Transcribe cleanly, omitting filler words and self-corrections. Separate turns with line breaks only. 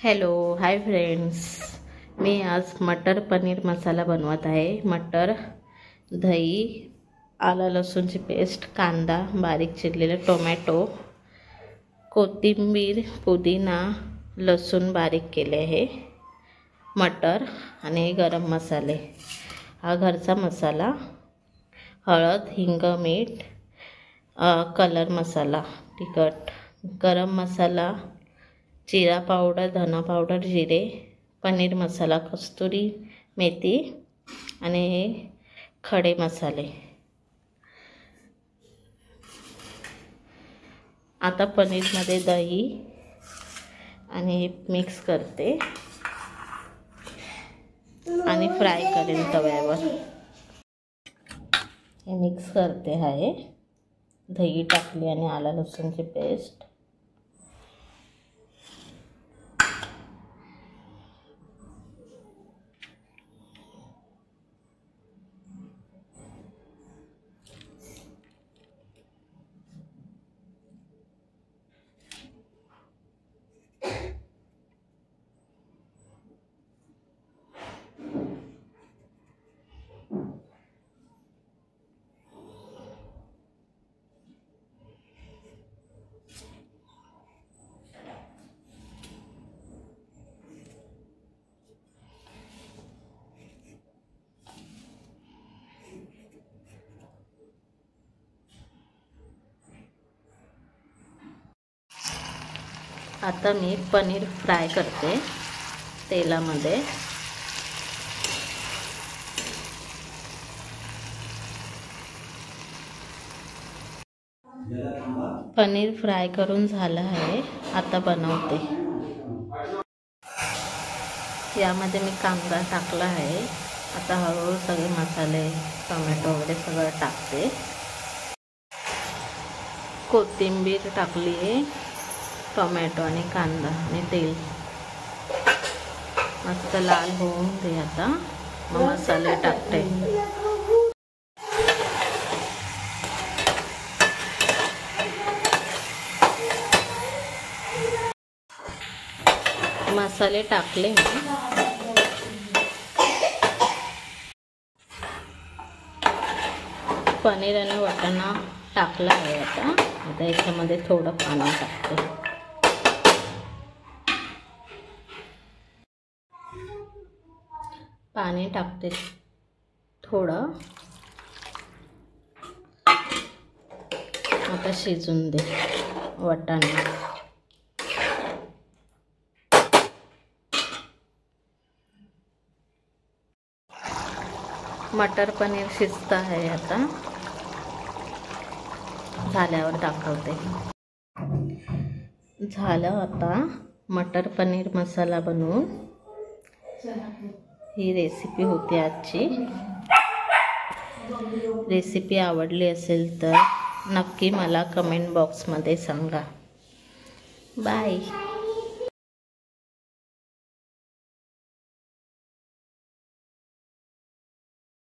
Hello hi friends, मी आज मटर पनीर मसाला बनवत आहे। मटर, दही, आलं लसूणची पेस्ट, कांदा, बारीक चिरलेले टोमॅटो, कोथिंबीर, पुदिना, लसूण बारीक केले आहे, मटर आणि गरम मसाले। हा घरचा मसाला, हळद, हिंग, मीठ, कलर मसाला, तिखट, गरम मसाला, जीरा पावडर, धना पावडर, जिरे, पनीर मसाला, कस्तुरी मेथी आणि खडे मसाले। आता पनीरमध्ये दही आणि मिक्स करते आणि फ्राय करेन तव्यावर। हे मिक्स करते आहे, दही टाकली आणि आलं लसूणची पेस्ट। आता मी पनीर फ्राय करते तेलामध्ये। पनीर फ्राय करून झालं आहे, आता बनवते। यामध्ये मी कांदा टाकला आहे। आता हळूहळू सगळे मसाले, टोमॅटो वगैरे सगळं टाकते। कोथिंबीर टाकली आहे, टोमॅटो आणि कांदा आणि तेल मस्त लाल होऊन दे। आता मग मसाले टाकते। मसाले टाकले, पनीर आणि वाटाणा टाकला आहे। आता याच्यामध्ये थोडं पाणी टाकते। पाणी टाकते थोडं, आता शिजून दे वाटाणा। मटर पनीर शिजत आहे, आता झाल्यावर दाखवते। झालं आता मटर पनीर मसाला बनवून। ही रेसिपी होती आजची। रेसिपी आवडली असेल तर नक्की मला कमेंट बॉक्समध्ये सांगा। बाय।